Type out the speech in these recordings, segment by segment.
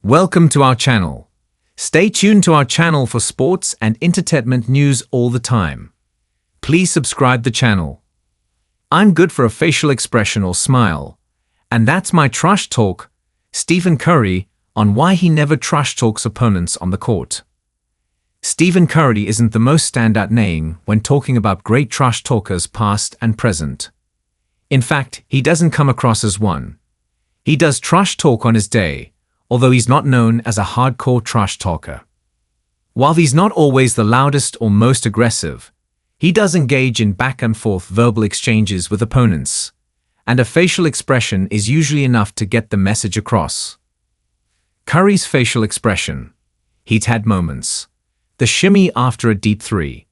Welcome to our channel. Stay tuned to our channel for sports and entertainment news all the time. Please subscribe the channel. I'm good for a facial expression or smile. And that's my trash talk, Stephen Curry, on why he never trash talks opponents on the court. Stephen Curry isn't the most standout name when talking about great trash talkers past and present. In fact, he doesn't come across as one. He does trash talk on his day, although he's not known as a hardcore trash talker. While he's not always the loudest or most aggressive, he does engage in back and forth verbal exchanges with opponents, and a facial expression is usually enough to get the message across. Curry's facial expression. He'd had moments. The shimmy after a deep three.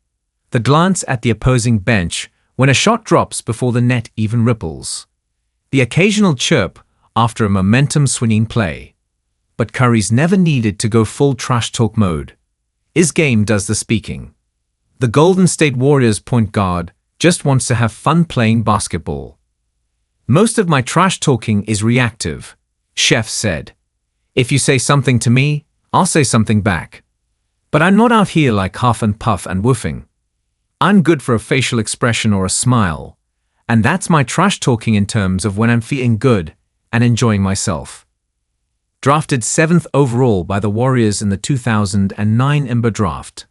The glance at the opposing bench when a shot drops before the net even ripples. The occasional chirp after a momentum-swinging play. But Curry's never needed to go full trash talk mode. His game does the speaking. The Golden State Warriors point guard just wants to have fun playing basketball. Most of my trash talking is reactive, Chef said. If you say something to me, I'll say something back. But I'm not out here like huff and puff and woofing. I'm good for a facial expression or a smile, and that's my trash talking in terms of when I'm feeling good and enjoying myself. Drafted 7th overall by the Warriors in the 2009 NBA draft,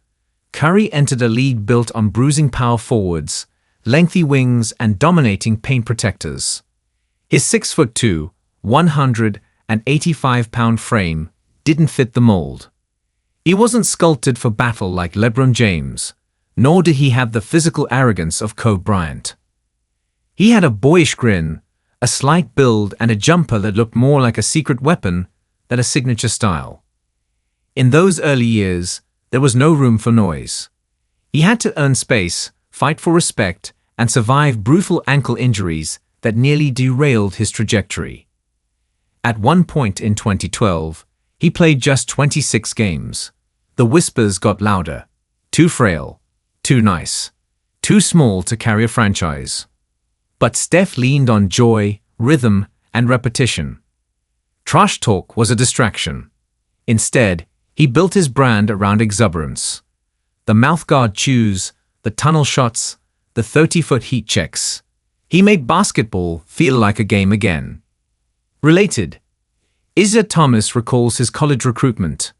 Curry entered a league built on bruising power forwards, lengthy wings, and dominating paint protectors. His 6'2", 185-pound frame didn't fit the mold. He wasn't sculpted for battle like LeBron James, nor did he have the physical arrogance of Kobe Bryant. He had a boyish grin, a slight build, and a jumper that looked more like a secret weapon than a signature style. In those early years, there was no room for noise. He had to earn space, fight for respect, and survive brutal ankle injuries that nearly derailed his trajectory. At one point in 2012, he played just 26 games. The whispers got louder. Too frail, too nice, too small to carry a franchise. But Steph leaned on joy, rhythm, and repetition. Trash talk was a distraction. Instead, he built his brand around exuberance. The mouthguard chews, the tunnel shots, the 30-foot heat checks. He made basketball feel like a game again. Related. Isaiah Thomas recalls his college recruitment.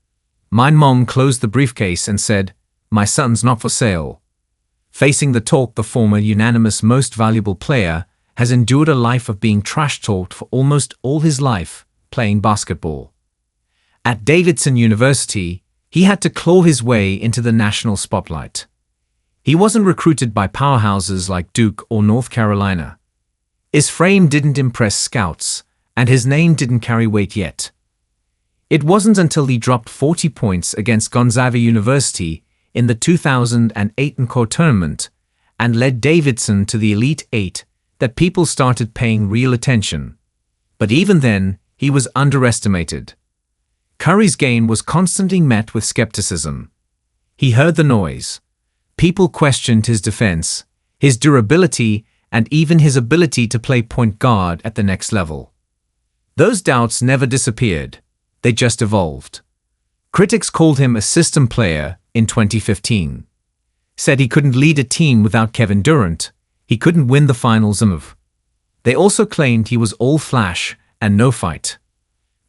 My mom closed the briefcase and said, "My son's not for sale." Facing the talk, the former unanimous most valuable player has endured a life of being trash-talked for almost all his life playing basketball. At Davidson University, he had to claw his way into the national spotlight. He wasn't recruited by powerhouses like Duke or North Carolina. His frame didn't impress scouts, and his name didn't carry weight yet. It wasn't until he dropped 40 points against Gonzaga University in the 2008 Encore tournament and led Davidson to the Elite Eight that people started paying real attention. But even then, he was underestimated. Curry's game was constantly met with skepticism. He heard the noise. People questioned his defense, his durability, and even his ability to play point guard at the next level. Those doubts never disappeared. They just evolved. Critics called him a system player in 2015. Said he couldn't lead a team without Kevin Durant. He couldn't win the finals. They also claimed he was all flash and no fight.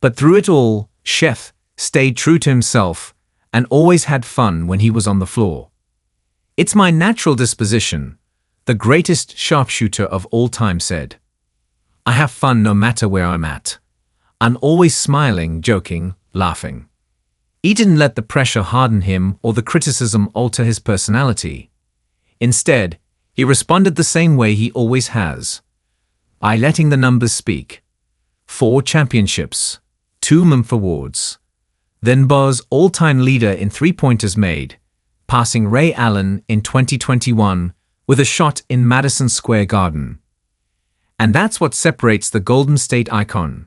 But through it all, Chef stayed true to himself and always had fun when he was on the floor. "It's my natural disposition," the greatest sharpshooter of all time said. "I have fun no matter where I'm at. I'm always smiling, joking, laughing." He didn't let the pressure harden him or the criticism alter his personality. Instead, he responded the same way he always has. By letting the numbers speak. 4 championships, 2 MIMF awards. Then Buzz, all-time leader in three-pointers made, passing Ray Allen in 2021 with a shot in Madison Square Garden. And that's what separates the Golden State icon.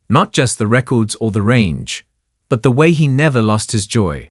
Not just the records or the range, but the way he never lost his joy.